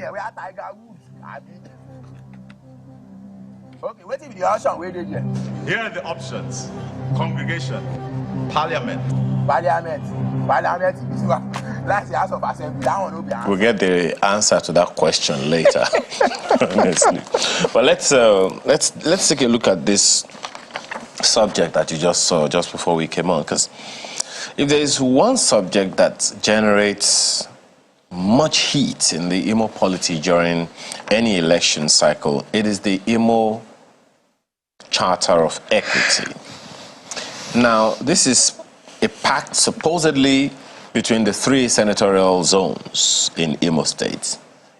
here, we are Tiger Woods. Okay, what is the option? Where did you? Here are the options: congregation, parliament. Parliament. That's the House of Assembly. That one will be answered. We'll get the answer to that question later, honestly. But let's take a look at this subject that you just saw just before we came on, because if there is one subject that generates much heat in the Imo polity during any election cycle, it is the Imo Charter of Equity. Now, this is a pact supposedly between the three senatorial zones in Imo State: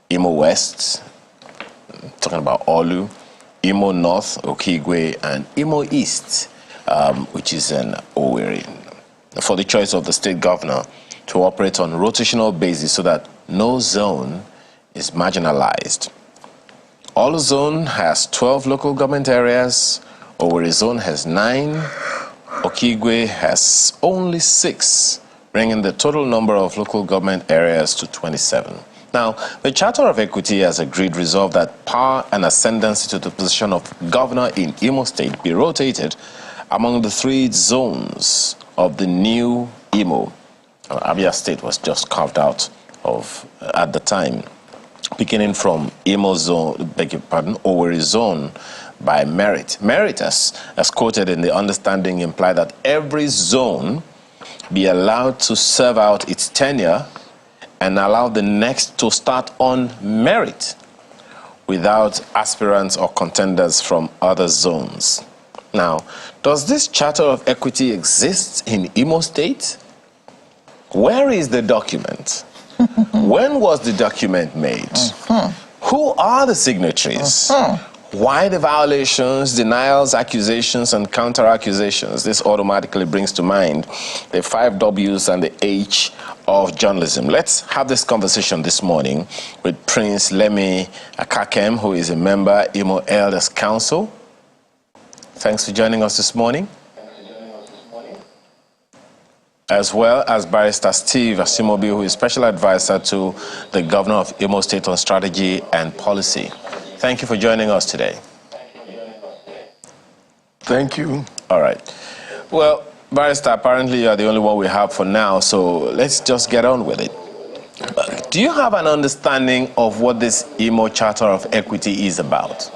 Imo West, talking about Olu, Imo North, Okigwe, and Imo East, which is in Owerri, for the choice of the state governor to operate on rotational basis so that no zone is marginalized. Olu zone has 12 local government areas, Owerri zone has 9, Okigwe has only 6, bringing the total number of local government areas to 27. Now, the Charter of Equity has agreed resolve that power and ascendancy to the position of governor in Imo State be rotated among the 3 zones of the new Imo. Abia State was just carved out of at the time, beginning from Imo zone, Owerri zone by merit. Merit, as quoted in the understanding, implied that every zone be allowed to serve out its tenure and allow the next to start on merit without aspirants or contenders from other zones. Now, does this Charter of Equity exist in Imo State? Where is the document? When was the document made? Who are the signatories? Why the violations, denials, accusations, and counter-accusations? This automatically brings to mind the 5 W's and the H of journalism. Let's have this conversation this morning with Prince Lemi Akakem, who is a member, Imo Elders Council. Thanks for joining us this morning. As well as Barrister Steve Asimobi, who is Special Advisor to the Governor of Imo State on Strategy and Policy. Thank you for joining us today. Thank you. All right. Well, Barrister, apparently you are the only one we have for now, so let's just get on with it. Do you have an understanding of what this Imo Charter of Equity is about?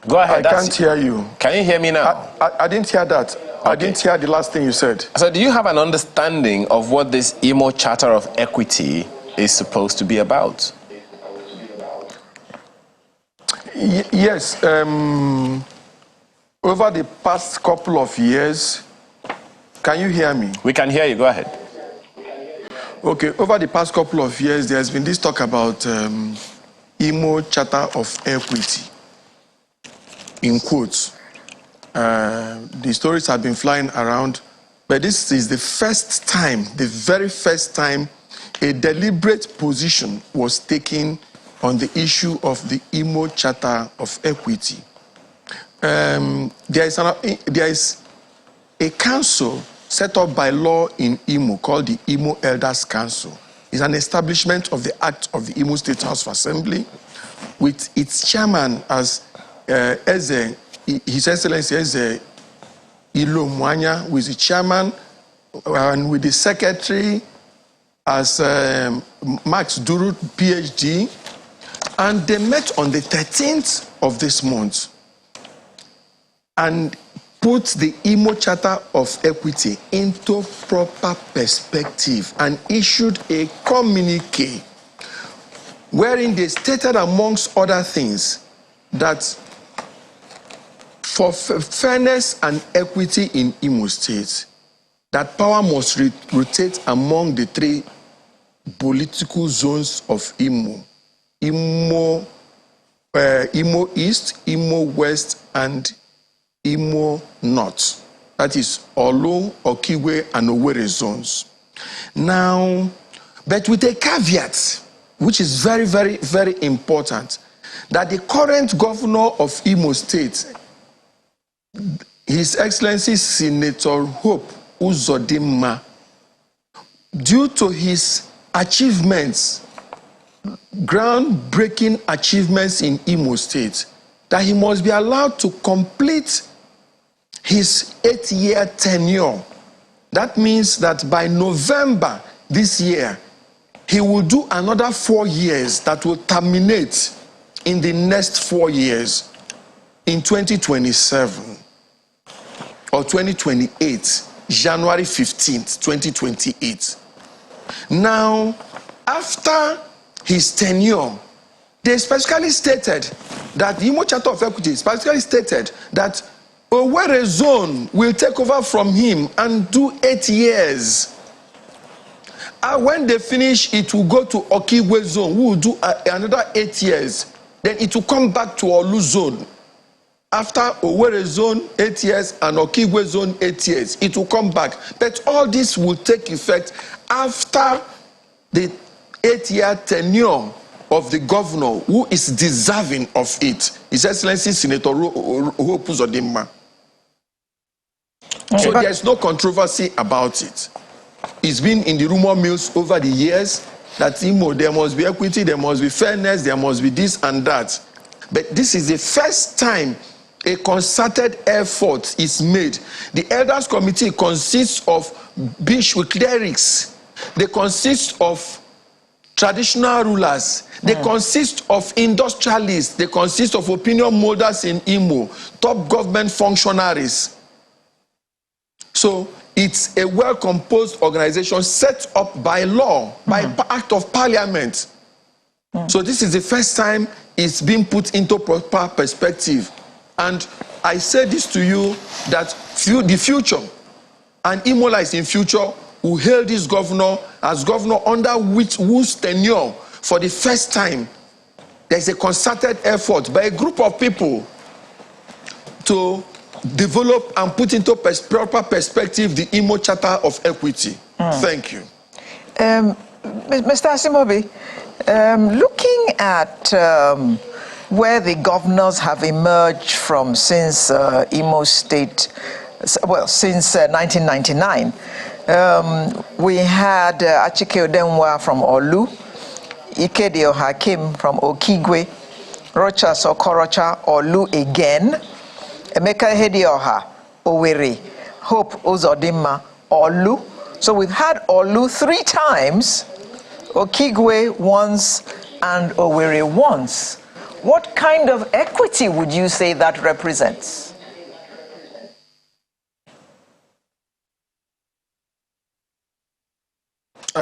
Go ahead. I can't hear you. Can you hear me now? I didn't hear that. Okay. I didn't hear the last thing you said. So do you have an understanding of what this Imo Charter of Equity is supposed to be about? Yes. Over the past couple of years, can you hear me? We can hear you. Go ahead. Okay. Over the past couple of years, there's been this talk about Imo Charter of Equity. In quotes. The stories have been flying around, but this is the first time, the very first time, a deliberate position was taken on the issue of the Imo Charter of Equity. There is a council set up by law in Imo called the Imo Elders Council. It's an establishment of the Act of the Imo State House of Assembly, with its chairman as His Excellency Eze Ilo Mwanya, who is the chairman, and with the secretary as Max Duru, PhD, and they met on the 13th of this month and put the Imo Charter of Equity into proper perspective and issued a communique wherein they stated, amongst other things, that for fairness and equity in Imo State, that power must rotate among the 3 political zones of Imo: Imo East, Imo West, and Imo North. That is Olu, Okigwe, and Owerri zones. Now, but with a caveat, which is very, very, very important, that the current governor of Imo State, His Excellency Senator Hope Uzodimma, due to his achievements, groundbreaking achievements in Imo State, that he must be allowed to complete his 8-year tenure. That means that by November this year, he will do another 4 years that will terminate in the next 4 years in 2027 or 2028, January 15th, 2028. Now, after his tenure, they specifically stated that the Imo Charter of Equity specifically stated that Owerri zone will take over from him and do 8 years. And when they finish, it will go to Okigwe zone, who will do another 8 years. Then it will come back to Olu zone. After Owerri zone 8 years and Okigwe zone 8 years, it will come back. But all this will take effect after the 8-year tenure of the governor who is deserving of it, His Excellency Senator Uzodimma. So there is no controversy about it. It's been in the rumor mills over the years that there must be equity, there must be fairness, there must be this and that. But this is the first time a concerted effort is made. The Elders Committee consists of bishop clerics. They consist of traditional rulers. They consist of industrialists. They consist of opinion molders in Imo, top government functionaries. So it's a well-composed organization set up by law, by act of parliament. So this is the first time it's been put into proper perspective. And I say this to you, that the future, and Imolites in future, will hail this governor as governor under whose tenure, for the first time, there's a concerted effort by a group of people to develop and put into proper perspective the Imo Charter of Equity. Thank you. Mr. Asimobi, looking at where the governors have emerged from since Imo State, well, since 1999, we had Achike Odenwa from Olu, Ikedi Hakim from Okigwe, Rochas Okorocha, Olu again, Emeka Hedioha, Owerri, Hope Uzodimma, Olu. So we've had Olu 3 times, Okigwe once, and Owerri once. What kind of equity would you say that represents?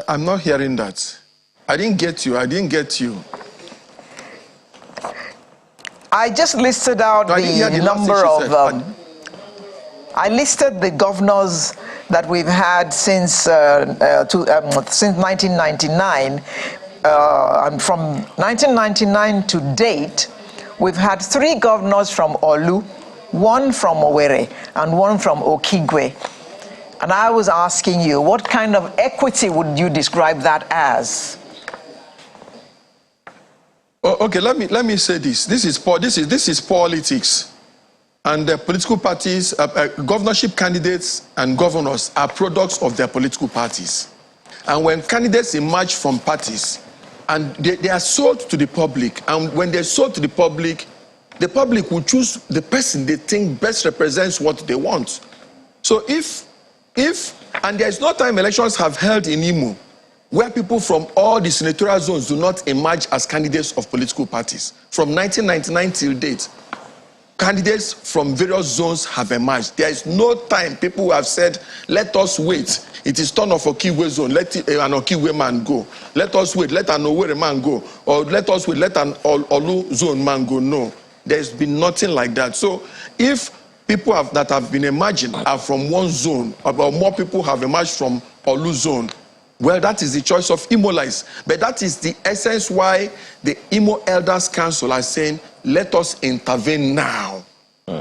I'm not hearing that. I didn't get you. I didn't get you. I just listed out the number of... I listed the governors that we've had since 1999. And from 1999 to date, we've had 3 governors from Olu, 1 from Owerri, and 1 from Okigwe. And I was asking you, what kind of equity would you describe that as? Okay, let me say this. This is politics, and the political parties, governorship candidates and governors are products of their political parties. And when candidates emerge from parties, and they are sold to the public, and when they're sold to the public will choose the person they think best represents what they want. So and there's no time elections have held in Imo where people from all the senatorial zones do not emerge as candidates of political parties. From 1999 till date, candidates from various zones have emerged. There is no time people have said, let us wait. It is turn of Okigwe zone, let an Okigwe man go. Let us wait, let an Owerri man go. Or let us wait, let an Olu zone man go. No, there's been nothing like that. So if people that have been emerging are from one zone, or more people have emerged from Olu zone, well, that is the choice of Imolites. But that is the essence why the Imo Elders Council are saying, let us intervene now.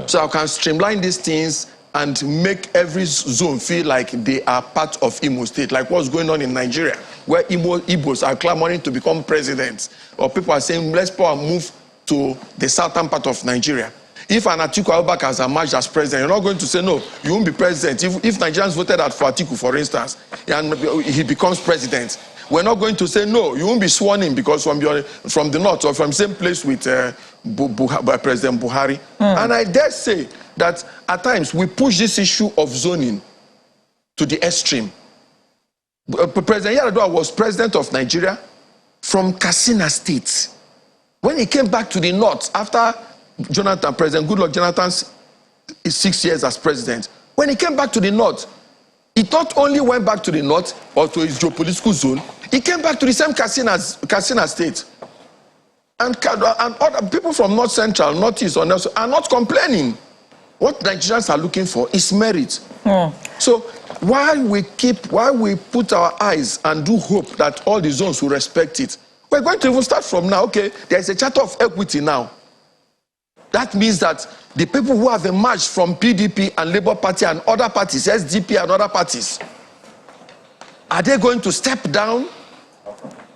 So I can streamline these things and make every zone feel like they are part of Imo State, like what's going on in Nigeria, where Igbos are clamoring to become presidents, or people are saying, let's move to the southern part of Nigeria. if an Atiku Abubakar has emerged as president, you're not going to say, no, you won't be president. If Nigerians voted for Atiku, for instance, and he becomes president, we're not going to say, no, you won't be sworn in because from the north or from the same place with President Buhari. And I dare say that at times we push this issue of zoning to the extreme. President Yar'Adua was president of Nigeria from Katsina State. When he came back to the north after President Goodluck Jonathan's 6 years as president, when he came back to the north, he not only went back to the north or to his geopolitical zone, he came back to the same Katsina State. And other people from North Central, Northeast, or North are not complaining. What Nigerians are looking for is merit. So while we put our eyes and do hope that all the zones will respect it, we're going to even start from now. Okay, there is a charter of equity now. That means that the people who have emerged from PDP and Labour Party and other parties, SDP and other parties, are they going to step down?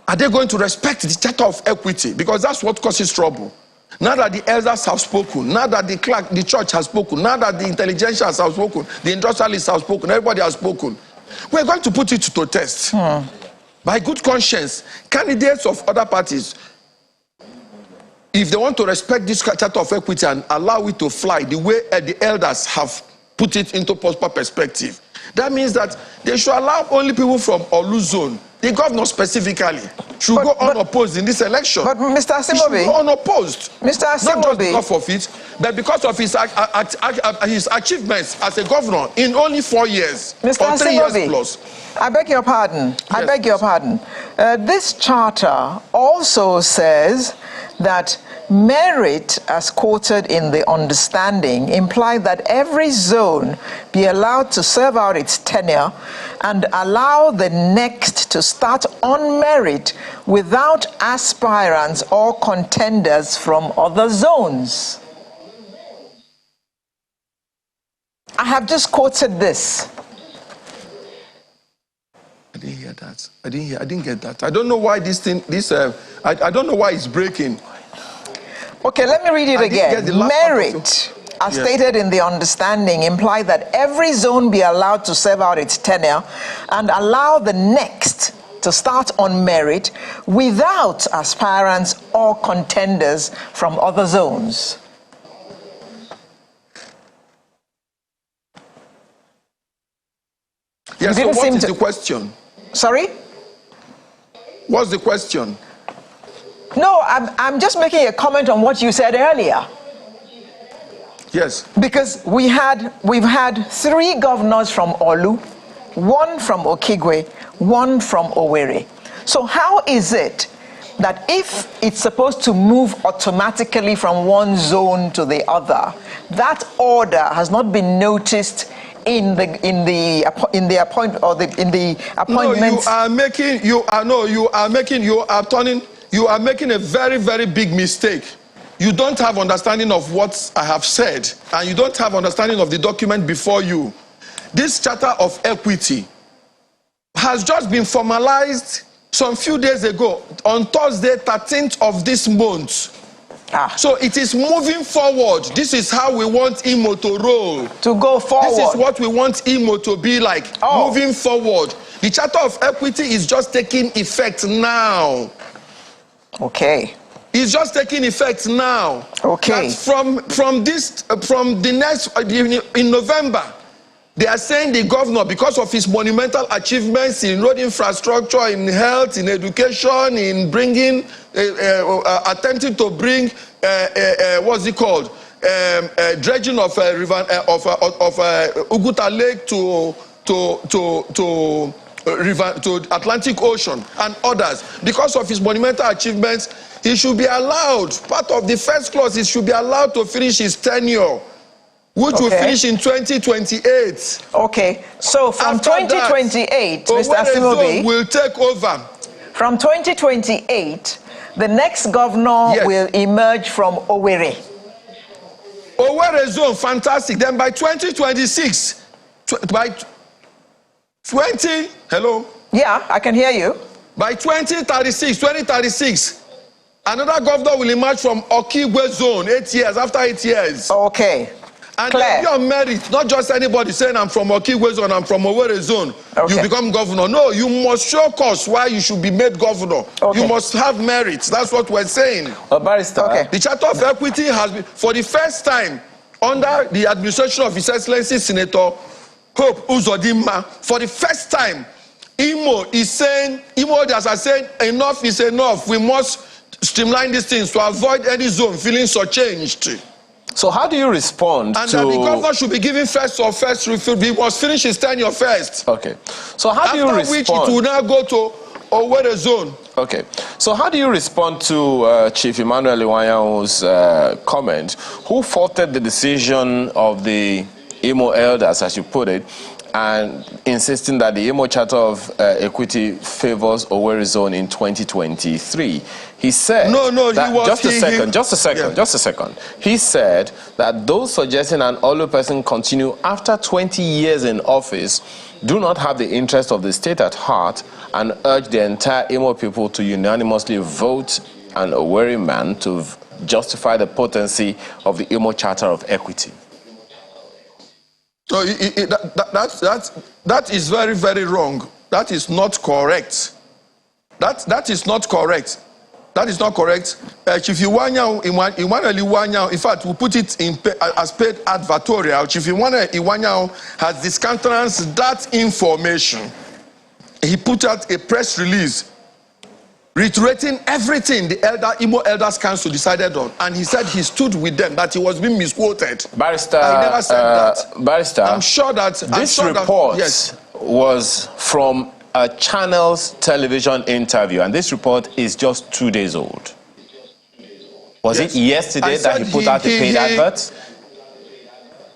Are they going to respect the charter of equity? Because that's what causes trouble. Now that the elders have spoken, now that the church has spoken, now that the intelligentials have spoken, the industrialists have spoken, everybody has spoken, we're going to put it to test. By good conscience, candidates of other parties, if they want to respect this charter of equity and allow it to fly the way the elders have put it into proper perspective, that means that they should allow only people from Olu zone, the governor specifically, should go unopposed in this election. But Mr. Asimobi, should go unopposed. Mr. Asimobi, not just because of it, but because of his achievements as a governor in only 4 years, Mr. or 3 years Asimobi, plus. I beg your pardon. Yes. I beg your pardon. This charter also says that merit, as quoted in the understanding, implies that every zone be allowed to serve out its tenure and allow the next to start on merit without aspirants or contenders from other zones. I have just quoted this. I didn't hear that. I didn't get that. I don't know why I don't know why it's breaking. Okay, let me read it again. Merit, as stated in the understanding, imply that every zone be allowed to serve out its tenure and allow the next to start on merit without aspirants or contenders from other zones. Yes, so what is the question? Sorry? What's the question? No, I'm just making a comment on what you said earlier. Yes. Because we've had 3 governors from Olu, 1 from Okigwe, 1 from Owerri. So how is it that if it's supposed to move automatically from one zone to the other, that order has not been noticed in the appointments? You are making a very, very big mistake. You don't have understanding of what I have said, and you don't have understanding of the document before you. This charter of equity has just been formalized some few days ago, on Thursday, 13th of this month. So it is moving forward. This is how we want Imo to roll. To go forward. This is what we want Imo to be like, moving forward. The charter of equity is just taking effect now. Okay. It's just taking effect now. Okay. From the next in November, they are saying the governor, because of his monumental achievements in road infrastructure, in health, in education, in bringing, attempting to bring, what's it called, dredging of Uguta Lake to Atlantic Ocean and others. Because of his monumental achievements, he should be allowed, part of the first clause, he should be allowed to finish his tenure, which will finish in 2028. Okay, so from after 2028, that, Mr. Asimobi will take over. From 2028, the next governor will emerge from Owerri. Owerri zone, fantastic. Then by 2026, hello? Yeah, I can hear you. By 2036, Another governor will emerge from Okigwe zone 8 years, after 8 years. Okay. And Claire. if you're merit, not just anybody saying I'm from Okigwe zone, I'm from Owerri zone, Okay. you become governor. No, you must show cause why you should be made governor. Okay. You must have merit. That's what we're saying. Barrister. Okay. The Charter of Equity has been, for the first time, under the administration of His Excellency Senator Hope Uzodimma, for the first time, Imo is saying, Imo leaders are saying, enough is enough. We must streamline these things to avoid any zone feeling so changed. So how do you respond And to... that the governor should be given first refill. He must finish his tenure first. Okay. So how do you After respond... which it will now go to Owerri zone. Okay. So how do you respond to Chief Emmanuel Iwanyanwu's comment, who faulted the decision of the Imo elders, as you put it, and insisting that the Imo Charter of Equity favors Owerri zone in 2023? He said... No, that, he was... Just a second. He said that those suggesting an Olu person continue after 20 years in office do not have the interest of the state at heart, and urge the entire Imo people to unanimously vote an Owerri man to justify the potency of the Imo Charter of Equity. So that is very, very wrong. That is not correct. That is not correct. That is not correct. Chief Emmanuel Iwanyanwu, in fact, we put it in as paid advertorial. Chief Emmanuel Iwanyanwu has discountenanced that information. He put out a press release reiterating everything the Imo Elders Council decided on, and he said he stood with them, that he was being misquoted. Barrister, I never said that. Barrister, I'm sure that this report was from a Channel's television interview, and this report is just 2 days old. Was it yesterday that he put out a paid advert?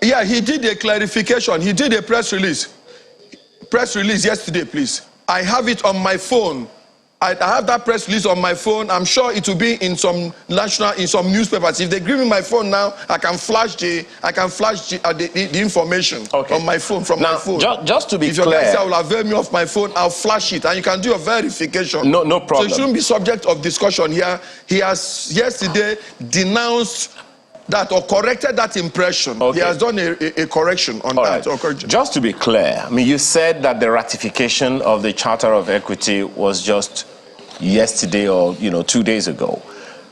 Yeah, he did a clarification. He did a press release. Press release yesterday, please. I have it on my phone. I have that press release on my phone. I'm sure it will be in some newspapers. If they give me my phone now, I can flash the information on my phone, from my phone. Just to be clear, if your guys will avail me of my phone, I'll flash it, and you can do a verification. No problem. So it shouldn't be subject of discussion here. He has yesterday denounced that, or corrected that impression. Okay. He has done a correction on that. Right. Just to be clear, I mean, you said that the ratification of the Charter of Equity was just yesterday, or 2 days ago.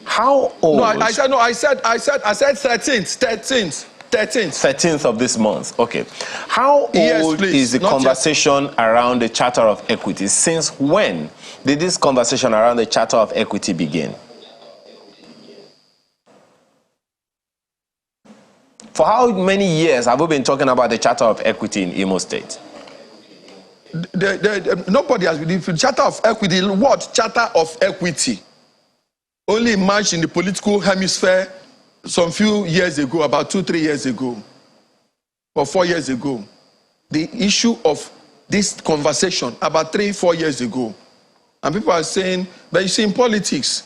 How old? No, I said 13th of this month. Okay. How old is the conversation around the Charter of Equity? Since when did this conversation around the Charter of Equity begin? For how many years have we been talking about the Charter of Equity in Imo State? Nobody has been. The Charter of Equity, what Charter of Equity? Only emerged in the political hemisphere some few years ago, about 2-3 years ago, or 4 years ago. The issue of this conversation about 3-4 years ago. And people are saying, but you see, in politics,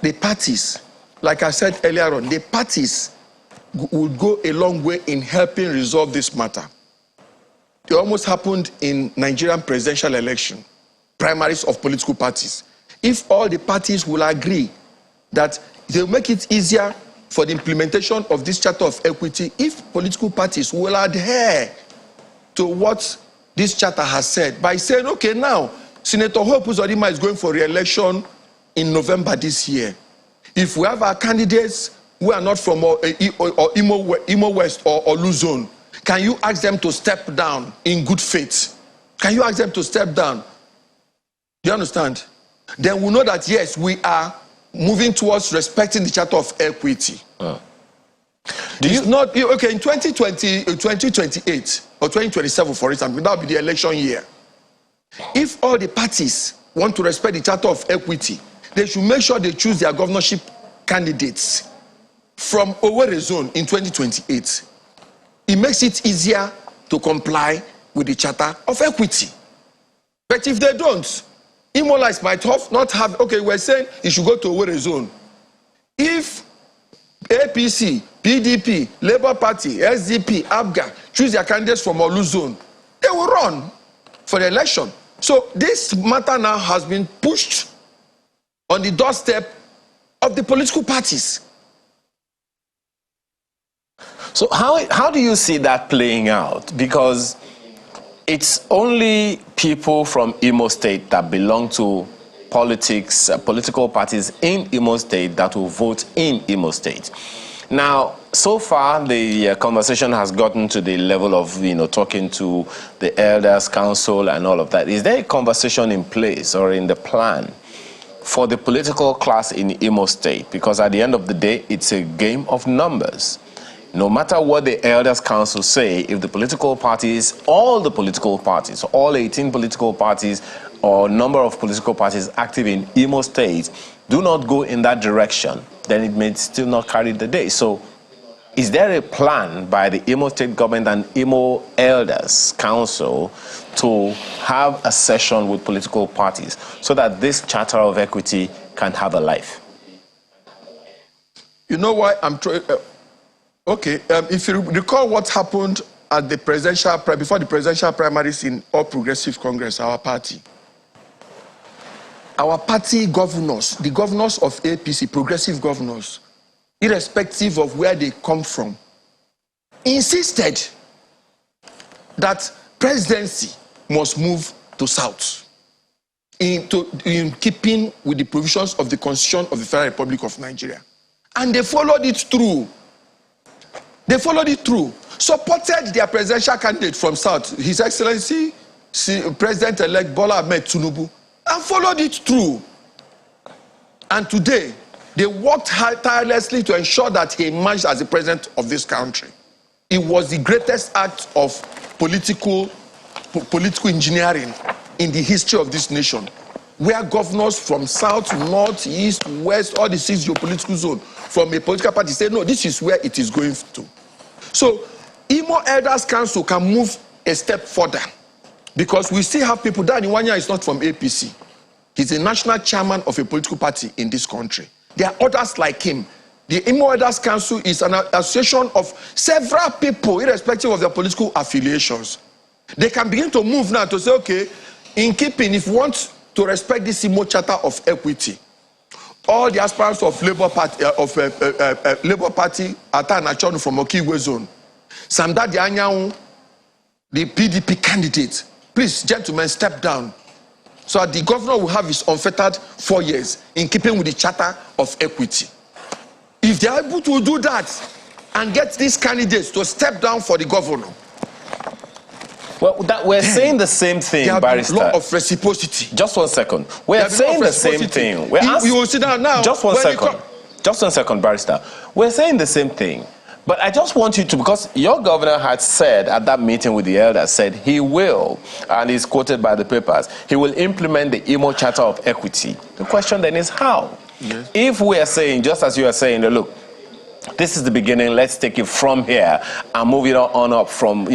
the parties, like I said earlier on, the parties would go a long way in helping resolve this matter. It almost happened in Nigerian presidential election, primaries of political parties. If all the parties will agree that they'll make it easier for the implementation of this Charter of Equity, if political parties will adhere to what this charter has said by saying, okay, now, Senator Hope Uzodimma is going for re-election in November this year. If we have our candidates who are not from Imo West or Olu Zone, can you ask them to step down in good faith? Can you ask them to step down? Do you understand? Then we know that, yes, we are moving towards respecting the Charter of Equity. It's not, okay, in 2028 or 2027, for example, that will be the election year. If all the parties want to respect the Charter of Equity, they should make sure they choose their governorship candidates from Owerri Zone in 2028. It makes it easier to comply with the Charter of Equity. But if they don't, Imolites might not have, okay, we're saying you should go to Owerri Zone. If APC, PDP, Labour Party, SDP, ABGA choose their candidates from Olu Zone, they will run for the election. So this matter now has been pushed on the doorstep of the political parties. So how do you see that playing out? Because it's only people from Imo State that belong to political parties in Imo State that will vote in Imo State. Now, so far, the conversation has gotten to the level of, talking to the Elders Council and all of that. Is there a conversation in place or in the plan for the political class in Imo State? Because at the end of the day, it's a game of numbers. No matter what the Elders Council say, if the political parties, all 18 political parties or number of political parties active in Imo State do not go in that direction, then it may still not carry the day. So is there a plan by the Imo State government and Imo Elders Council to have a session with political parties so that this Charter of Equity can have a life? You know why I'm trying... if you recall what happened at the before the presidential primaries in All Progressive Congress, our party governors, the governors of APC, progressive governors, irrespective of where they come from, insisted that presidency must move to South in keeping with the provisions of the Constitution of the Federal Republic of Nigeria. And they followed it through. They followed it through, supported their presidential candidate from South, His Excellency President-elect Bola Ahmed Tinubu, and followed it through. And today, they worked tirelessly to ensure that he emerged as the president of this country. It was the greatest act of political engineering in the history of this nation, where governors from South, North, East, West, all the 6 geopolitical zones, from a political party say, no, this is where it is going to. So, Imo Elders Council can move a step further because we still have people. Danny Wanya is not from APC. He's a national chairman of a political party in this country. There are others like him. The Imo Elders Council is an association of several people, irrespective of their political affiliations. They can begin to move now to say, okay, in keeping, if you want to respect this Imo Charter of Equity, all the aspirants of Labour Party Atanachonu from Okigwe Zone, Samdadi Anyanwu, the PDP candidate, please, gentlemen, step down. So that the governor will have his unfettered 4 years in keeping with the Charter of Equity. If they are able to do that and get these candidates to step down for the governor, well, we're saying the same thing, Barrister. Law of reciprocity. Just 1 second. We're saying the same thing. You will sit down now. Just 1 second. Just 1 second, Barrister. We're saying the same thing. But I just want you to, because your governor had said at that meeting with the elders, said he will, and he's quoted by the papers, he will implement the Imo Charter of Equity. The question then is how? Yes. If we are saying, just as you are saying, look, this is the beginning, let's take it from here and move it on up from,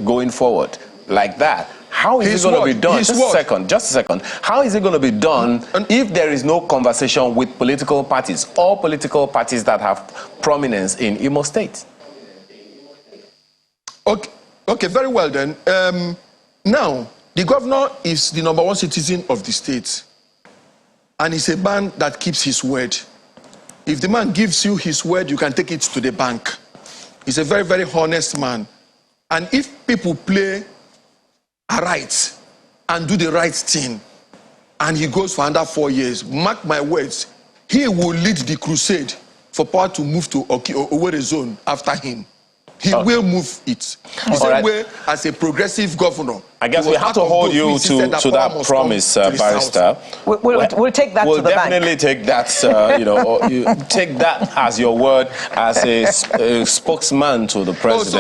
going forward like that. How is it going to be done? Just a second. How is it going to be done if there is no conversation with political parties, all political parties that have prominence in Imo State? Okay, very well then. Now, the governor is the #1 citizen of the state. And he's a man that keeps his word. If the man gives you his word, you can take it to the bank. He's a very, very honest man. And if people play right and do the right thing, and he goes for under 4 years, mark my words, he will lead the crusade for power to move to Owerri zone after him. He will move it. The same way as a progressive governor. I guess we have to hold you to that promise, Barrister. We'll take that to the bank. We'll definitely take that, you take that as your word as a spokesman to the president.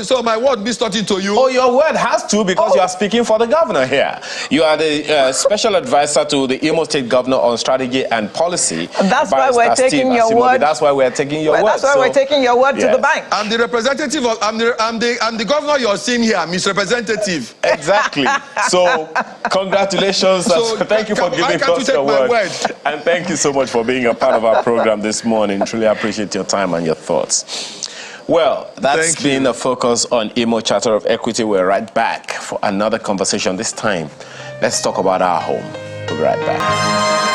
So my word means nothing to you? Oh, your word has to, because you are speaking for the governor here. You are the special advisor to the Imo State governor on strategy and policy. And that's why we're taking your word. That's why we're taking your word. That's why we're taking your word to the bank. I'm the representative of, I'm the governor you're seeing here, misrepresentative. Exactly. So, congratulations. Thank you for giving us your word. And thank you so much for being a part of our program this morning. Truly appreciate your time and your thoughts. Well, that's been a focus on Imo Charter of Equity. We're right back for another conversation. This time, let's talk about our home. We'll be right back.